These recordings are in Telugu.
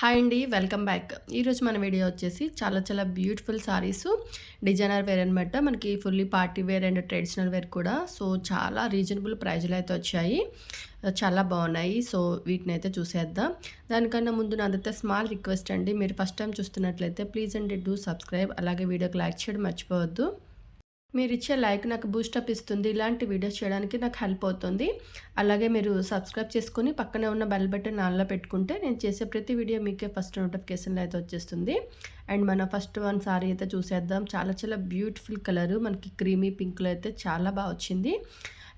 హాయ్ అండి. Welcome back. ఈరోజు మన వీడియో వచ్చేసి చాలా చాలా బ్యూటిఫుల్ సారీసు డిజైనర్ వేర్ అనమాట. మనకి fully party wear and traditional wear కూడా. సో చాలా రీజనబుల్ ప్రైజ్‌లో అయితే వచ్చాయి. చాలా బాగున్నాయి. సో వీటినైతే చూసేద్దాం. దానికన్నా ముందు నాదైతే స్మాల్ రిక్వెస్ట్ అండి. మీరు ఫస్ట్ టైం చూస్తున్నట్లయితే ప్లీజ్ అండి డూ సబ్స్క్రైబ్. అలాగే వీడియోకి లైక్ చేయడం మర్చిపోవద్దు. మీరిచ్చే లైక్ నాకు బూస్టప్ ఇస్తుంది. ఇలాంటి వీడియోస్ చేయడానికి నాకు హెల్ప్ అవుతుంది. అలాగే మీరు సబ్స్క్రైబ్ చేసుకొని పక్కనే ఉన్న బెల్ బటన్ ఆన్‌లో పెట్టుకుంటే నేను చేసే ప్రతి వీడియో మీకే ఫస్ట్ నోటిఫికేషన్‌లో అయితే వచ్చేస్తుంది. అండ్ మన ఫస్ట్ వన్ సారీ అయితే చూసేద్దాం. చాలా చాలా బ్యూటిఫుల్ కలరు. మనకి క్రీమీ పింక్‌లో అయితే చాలా బాగా వచ్చింది.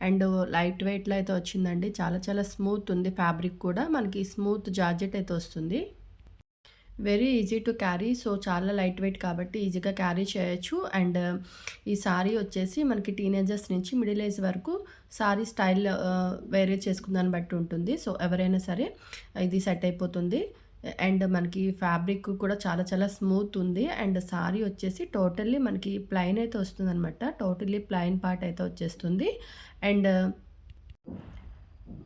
అండ్ లైట్ వెయిట్‌లో అయితే వచ్చిందండి. చాలా చాలా స్మూత్ ఉంది ఫ్యాబ్రిక్ కూడా. మనకి స్మూత్ జార్జెట్ అయితే వస్తుంది. Very easy to carry. So చాలా లైట్ వెయిట్ కాబట్టి ఈజీగా క్యారీ చేయొచ్చు. అండ్ ఈ సారీ వచ్చేసి మనకి టీనేజర్స్ నుంచి మిడిల్ ఏజ్ వరకు సారీ స్టైల్ వేరే చేసుకున్న దాన్ని బట్టి ఉంటుంది. సో ఎవరైనా సరే ఇది సెట్ అయిపోతుంది. అండ్ మనకి ఫ్యాబ్రిక్ కూడా చాలా చాలా స్మూత్ ఉంది. అండ్ సారీ వచ్చేసి టోటల్లీ మనకి ప్లెయిన్ అయితే వస్తుందనమాట. టోటల్లీ ప్లెయిన్ పార్ట్ అయితే వచ్చేస్తుంది. అండ్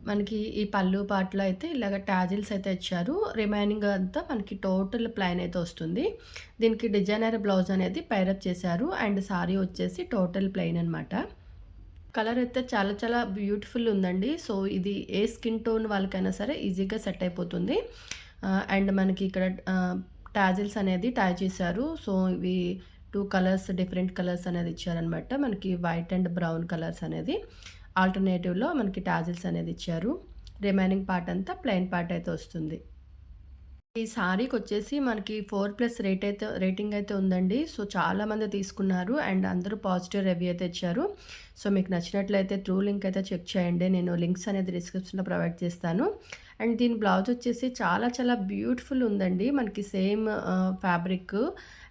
మనకి ఈ పళ్ళు పార్ట్‌లో అయితే ఇలాగ టాజిల్స్ అయితే ఇచ్చారు. రిమైనింగ్ అంతా మనకి టోటల్ ప్లెయిన్ అయితే వస్తుంది. దీనికి డిజైనర్ బ్లౌజ్ అనేది పైరప్ చేశారు. అండ్ సారీ వచ్చేసి టోటల్ ప్లెయిన్ అనమాట. కలర్ అయితే చాలా చాలా బ్యూటిఫుల్ ఉందండి. సో ఇది ఏ స్కిన్ టోన్ వాళ్ళకైనా సరే ఈజీగా సెట్ అయిపోతుంది. అండ్ మనకి ఇక్కడ టాజిల్స్ అనేది టై చేశారు. సో ఇవి 2 కలర్స్ డిఫరెంట్ కలర్స్ అనేది ఇచ్చారనమాట. మనకి వైట్ అండ్ బ్రౌన్ కలర్స్ అనేది ఆల్టర్నేటివ్‌లో మనకి టాజిల్స్ అనేది ఇచ్చారు. రిమైనింగ్ పార్ట్ అంతా ప్లెయిన్ పార్ట్ అయితే వస్తుంది. ఈ సారీకొచ్చేసి మనకి 4+ రేటింగ్ అయితే ఉందండి. సో చాలామంది తీసుకున్నారు అండ్ అందరూ పాజిటివ్ రివ్యూ అయితే ఇచ్చారు. సో మీకు నచ్చినట్లయితే త్రూ లింక్ అయితే చెక్ చేయండి. నేను లింక్స్ అనేది డిస్క్రిప్షన్‌లో ప్రొవైడ్ చేస్తాను. అండ్ దీని బ్లౌజ్ వచ్చేసి చాలా చాలా బ్యూటిఫుల్ ఉందండి. మనకి same fabric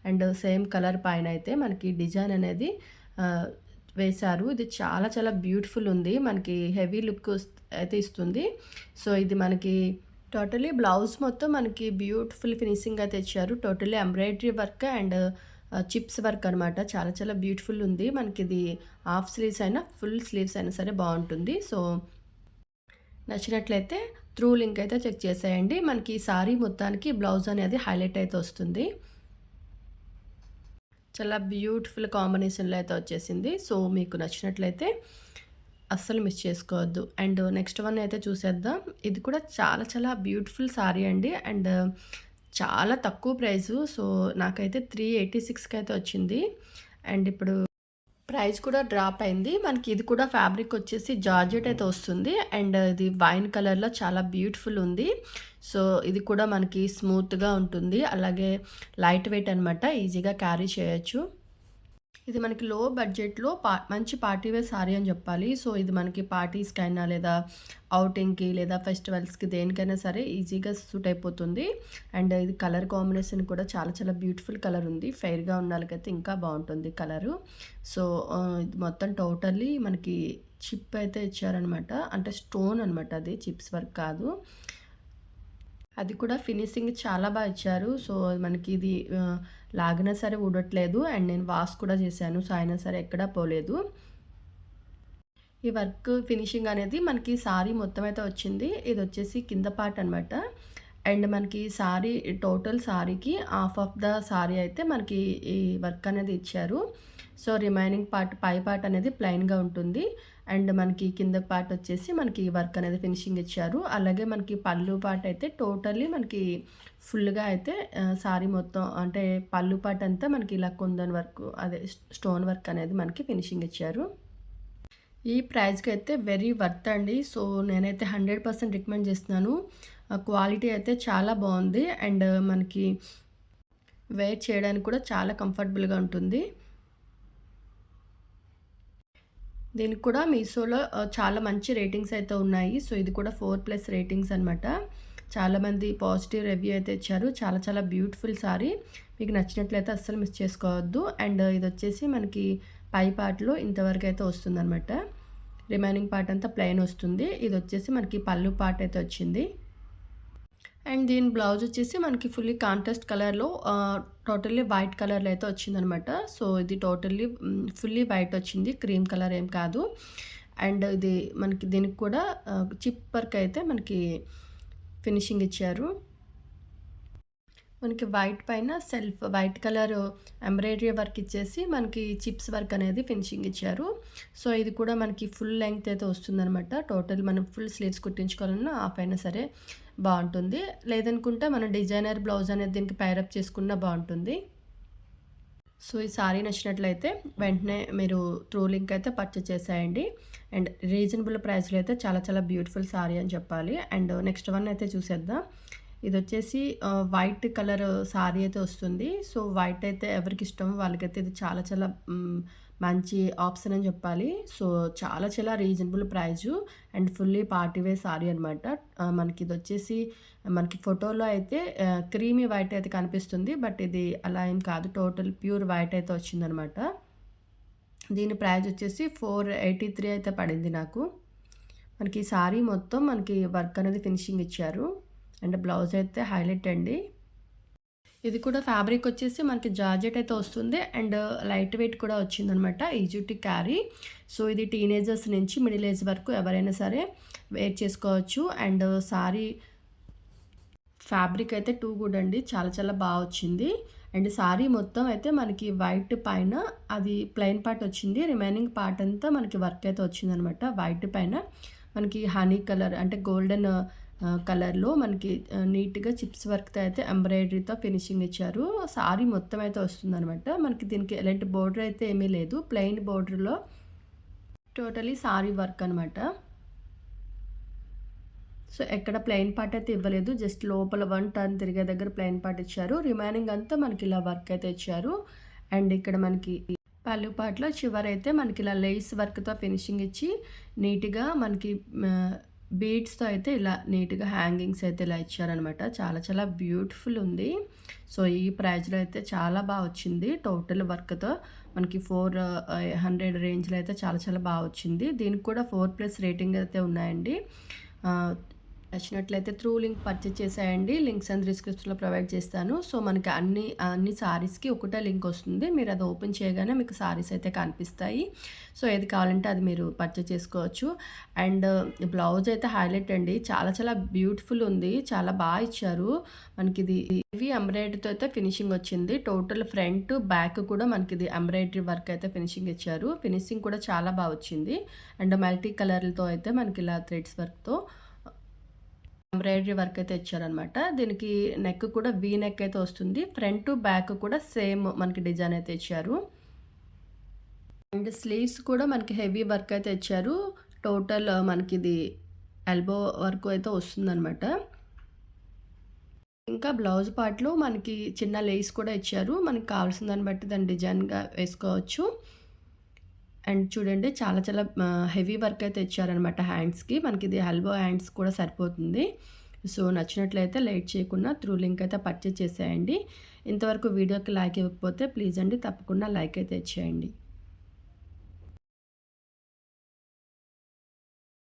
and same colour పైన అయితే మనకి డిజైన్ అనేది ఆహ్, వేశారు. ఇది చాలా చాలా బ్యూటిఫుల్ ఉంది. మనకి హెవీ లుక్ అయితే ఇస్తుంది. సో ఇది మనకి టోటలీ బ్లౌజ్ మొత్తం మనకి బ్యూటిఫుల్ ఫినిషింగ్ అయితే ఇచ్చారు. Totally embroidery work and chips work అనమాట. చాలా చాలా బ్యూటిఫుల్ ఉంది. మనకి ఇది హాఫ్ స్లీవ్స్ అయినా ఫుల్ స్లీవ్స్ అయినా సరే బాగుంటుంది. సో నచ్చినట్లయితే త్రూ లింక్ అయితే చెక్ చేసేయండి. మనకి ఈ సారీ మొత్తానికి బ్లౌజ్ అనేది హైలైట్ అయితే వస్తుంది. చాలా బ్యూటిఫుల్ కాంబినేషన్‌లో అయితే వచ్చేసింది. సో మీకు నచ్చినట్లయితే అస్సలు మిస్ చేసుకోవద్దు. అండ్ నెక్స్ట్ వన్ అయితే చూసేద్దాం. ఇది కూడా చాలా చాలా బ్యూటిఫుల్ సారీ అండి. అండ్ చాలా తక్కువ ప్రైసు. సో నాకైతే 386కి అయితే వచ్చింది. అండ్ ఇప్పుడు ప్రైస్ కూడా డ్రాప్ అయింది. మనకి ఇది కూడా ఫ్యాబ్రిక్ వచ్చేసి జార్జెట్ అయితే వస్తుంది. అండ్ ఇది వైన్ కలర్‌లో చాలా బ్యూటిఫుల్ ఉంది. సో ఇది కూడా మనకి స్మూత్‌గా ఉంటుంది. అలాగే లైట్ వెయిట్ అనమాట. ఈజీగా క్యారీ చేయొచ్చు. ఇది మనకి లో బడ్జెట్‌లో మంచి పార్టీ వేర్ సారీ అని చెప్పాలి. సో ఇది మనకి పార్టీస్‌కైనా లేదా ఔటింగ్‌కి లేదా ఫెస్టివల్స్‌కి దేనికైనా సరే ఈజీగా సూట్ అయిపోతుంది. అండ్ ఇది కలర్ కాంబినేషన్ కూడా చాలా చాలా బ్యూటిఫుల్ కలర్ ఉంది. ఫెయిర్‌గా ఉన్న వాళ్ళకైతే ఇంకా బాగుంటుంది కలరు. సో ఇది మొత్తం టోటల్లీ మనకి చిప్ అయితే ఇచ్చారనమాట. అంటే స్టోన్ అనమాట అది చిప్స్ వర్క్ కాదు. అది కూడా ఫినిషింగ్ చాలా బాగా ఇచ్చారు. సో మనకి ఇది లాగినా సరే ఊడట్లేదు. అండ్ నేను వాష్ కూడా చేశాను. సో అయినా సరే ఎక్కడా పోలేదు. ఈ వర్క్ ఫినిషింగ్ అనేది మనకి సారీ మొత్తం అయితే వచ్చింది. ఇది వచ్చేసి కింద పార్ట్ అనమాట. అండ్ మనకి సారీ టోటల్ సారీకి హాఫ్ ఆఫ్ ద సారీ అయితే మనకి ఈ వర్క్ అనేది ఇచ్చారు. సో రిమైనింగ్ పార్ట్ పై పార్ట్ అనేది ప్లెయిన్‌గా ఉంటుంది. అండ్ మనకి కింద పార్ట్ వచ్చేసి మనకి వర్క్ అనేది ఫినిషింగ్ ఇచ్చారు. అలాగే మనకి పళ్ళు పార్ట్ అయితే టోటల్లీ మనకి ఫుల్‌గా అయితే సారీ మొత్తం అంటే పళ్ళు పార్ట్ అంతా మనకి ఇలా కుందన్ వర్క్ అదే స్టోన్ వర్క్ అనేది మనకి ఫినిషింగ్ ఇచ్చారు. ఈ ప్రైస్‌కి అయితే వెరీ వర్త్ అండి. సో నేనైతే 100% రికమెండ్ చేస్తున్నాను. క్వాలిటీ అయితే చాలా బాగుంది. అండ్ మనకి వేర్ చేయడానికి కూడా చాలా కంఫర్టబుల్‌గా ఉంటుంది. దీనికి కూడా మీషోలో చాలా మంచి రేటింగ్స్ అయితే ఉన్నాయి. సో ఇది కూడా 4+ రేటింగ్స్ అనమాట. చాలామంది పాజిటివ్ రివ్యూ అయితే ఇచ్చారు. చాలా చాలా బ్యూటిఫుల్ సారీ. మీకు నచ్చినట్లయితే అస్సలు మిస్ చేసుకోవద్దు. అండ్ ఇదొచ్చేసి మనకి పై పార్ట్‌లో ఇంతవరకు అయితే వస్తుందనమాట. రిమైనింగ్ పార్ట్ అంతా ప్లెయిన్ వస్తుంది. ఇదొచ్చేసి మనకి పళ్ళు పార్ట్ అయితే వచ్చింది. అండ్ దీని బ్లౌజ్ వచ్చేసి మనకి ఫుల్లీ కాంట్రాస్ట్ కలర్‌లో టోటల్లీ వైట్ కలర్‌లో అయితే వచ్చిందనమాట. సో ఇది టోటల్లీ ఫుల్లీ వైట్ వచ్చింది. క్రీమ్ కలర్ ఏం కాదు. అండ్ ఇది మనకి దీనికి కూడా చిప్ వర్క్ అయితే మనకి ఫినిషింగ్ ఇచ్చారు. మనకి వైట్ పైన self white colour embroidery work ఇచ్చేసి మనకి చిప్స్ వర్క్ అనేది ఫినిషింగ్ ఇచ్చారు. సో, ఇది కూడా మనకి ఫుల్ లెంగ్త్ అయితే వస్తుందనమాట. టోటల్ మనం ఫుల్ స్లీవ్స్ కుట్టించుకోవాలన్నా హాఫ్ అయినా సరే బావుంటుంది. లేదనుకుంటే మనం డిజైనర్ బ్లౌజ్ అనేది దీనికి పైరప్ చేసుకున్నా బావుంటుంది. సో, ఈ సారీ నచ్చినట్లయితే వెంటనే మీరు త్రూ లింక్ అయితే పర్చేజ్ చేసేయండి. అండ్ రీజనబుల్ ప్రైస్‌లో అయితే చాలా చాలా బ్యూటిఫుల్ సారీ అని చెప్పాలి. అండ్ నెక్స్ట్ వన్ అయితే చూసేద్దాం. ఇదొచ్చేసి వైట్ కలర్ సారీ అయితే వస్తుంది. సో, వైట్ అయితే ఎవరికిష్టమో వాళ్ళకైతే ఇది చాలా చాలా మంచి ఆప్షన్ అని చెప్పాలి. సో, చాలా చాలా reasonable price and fully party wear sari అనమాట. మనకిదొచ్చేసి మనకి ఫోటోలో అయితే క్రీమీ వైట్ అయితే కనిపిస్తుంది. బట్ ఇది అలా ఏం కాదు. టోటల్ ప్యూర్ వైట్ అయితే వచ్చిందనమాట. దీని ప్రైజ్ వచ్చేసి 483 అయితే పడింది నాకు. మనకి సారీ మొత్తం మనకి వర్క్ అనేది ఫినిషింగ్ ఇచ్చారు. అండ్ బ్లౌజ్ అయితే హైలైట్ అండి. ఇది కూడా ఫ్యాబ్రిక్ వచ్చేసి మనకి జార్జెట్ అయితే వస్తుంది. అండ్ లైట్ వెయిట్ కూడా వచ్చిందనమాట. Easy to carry. సో, ఇది టీనేజర్స్ నుంచి మిడిల్ ఏజ్ వరకు ఎవరైనా సరే వేర్ చేసుకోవచ్చు. అండ్ సారీ ఫ్యాబ్రిక్ అయితే టూ గుడ్ అండి. చాలా చాలా బాగా వచ్చింది. అండ్ సారీ మొత్తం అయితే మనకి వైట్ పైన అది ప్లెయిన్ పార్ట్ వచ్చింది. రిమైనింగ్ పార్ట్ అంతా మనకి వర్క్ అయితే వచ్చిందనమాట. వైట్ పైన మనకి హనీ కలర్ అంటే గోల్డెన్ కలర్‌లో మనకి నీట్‌గా చిప్స్ వర్క్‌తో అయితే ఎంబ్రాయిడరీతో ఫినిషింగ్ ఇచ్చారు. సారీ మొత్తం అయితే వస్తుందనమాట. మనకి దీనికి ఎలాంటి బోర్డర్ అయితే ఏమీ లేదు. ప్లెయిన్ బోర్డర్‌లో టోటలీ సారీ వర్క్ అనమాట. సో, ఎక్కడ ప్లెయిన్ పార్ట్ అయితే ఇవ్వలేదు. జస్ట్ లోపల 1 టర్న్ తిరిగే దగ్గర ప్లెయిన్ పార్ట్ ఇచ్చారు. రిమైనింగ్ అంతా మనకి ఇలా వర్క్ అయితే ఇచ్చారు. అండ్ ఇక్కడ మనకి పళ్ళు పార్ట్‌లో చివరైతే మనకి ఇలా లేస్ వర్క్‌తో ఫినిషింగ్ ఇచ్చి నీట్‌గా మనకి బీడ్స్‌తో అయితే ఇలా నీట్‌గా హ్యాంగింగ్స్ అయితే ఇలా ఇచ్చారనమాట. చాలా చాలా బ్యూటిఫుల్ ఉంది. సో, ఈ ప్రైజ్‌లో అయితే చాలా బా వచ్చింది. టోటల్ వర్క్‌తో మనకి 400 రేంజ్‌లో అయితే చాలా చాలా బా వచ్చింది. దీనికి కూడా 4+ రేటింగ్ అయితే ఉన్నాయండి. నచ్చినట్లయితే త్రూ లింక్ పర్చేజ్ చేసేయండి. లింక్స్ అండ్ డిస్క్రిప్షన్‌లో ప్రొవైడ్ చేస్తాను. సో, మనకి అన్ని సారీస్‌కి ఒకటే లింక్ వస్తుంది. మీరు అది ఓపెన్ చేయగానే మీకు సారీస్ అయితే కనిపిస్తాయి. సో, ఏది కావాలంటే అది మీరు పర్చేజ్ చేసుకోవచ్చు. అండ్ బ్లౌజ్ అయితే హైలైట్ అండి. చాలా చాలా బ్యూటిఫుల్ ఉంది. చాలా బాగా ఇచ్చారు. మనకిది హెవీ ఎంబ్రాయిడరీతో అయితే ఫినిషింగ్ వచ్చింది. టోటల్ ఫ్రంట్, బ్యాక్ కూడా మనకిది ఎంబ్రాయిడరీ వర్క్ అయితే ఫినిషింగ్ ఇచ్చారు. ఫినిషింగ్ కూడా చాలా బాగా వచ్చింది. అండ్ మల్టీ కలర్‌లతో అయితే మనకి ఇలా థ్రెడ్స్ వర్క్‌తో ఎంబ్రాయిడరీ వర్క్ అయితే ఇచ్చారనమాట. దీనికి నెక్ కూడా వీ నెక్ అయితే వస్తుంది. ఫ్రంట్, బ్యాక్ కూడా సేమ్ మనకి డిజైన్ అయితే ఇచ్చారు. అండ్ స్లీవ్స్ కూడా మనకి హెవీ వర్క్ అయితే ఇచ్చారు. టోటల్ మనకిది ఎల్బో వర్క్ అయితే వస్తుందనమాట. ఇంకా బ్లౌజ్ పార్ట్‌లో మనకి చిన్న లేస్ కూడా ఇచ్చారు. మనకి కావాల్సిన దాన్ని బట్టి దాన్ని డిజైన్‌గా వేసుకోవచ్చు. అండ్ చూడండి చాలా చాలా హెవీ వర్క్ అయితే ఇచ్చారనమాట హ్యాండ్స్‌కి. మనకిది ఎల్బో హ్యాండ్స్ కూడా సరిపోతుంది. సో, నచ్చినట్లయితే లేట్ చేయకుండా త్రూ లింక్ అయితే పర్చేజ్ చేసేయండి. ఇంతవరకు వీడియోకి లైక్ ఇవ్వకపోతే ప్లీజ్ అండి తప్పకుండా లైక్ అయితే ఇచ్చేయండి.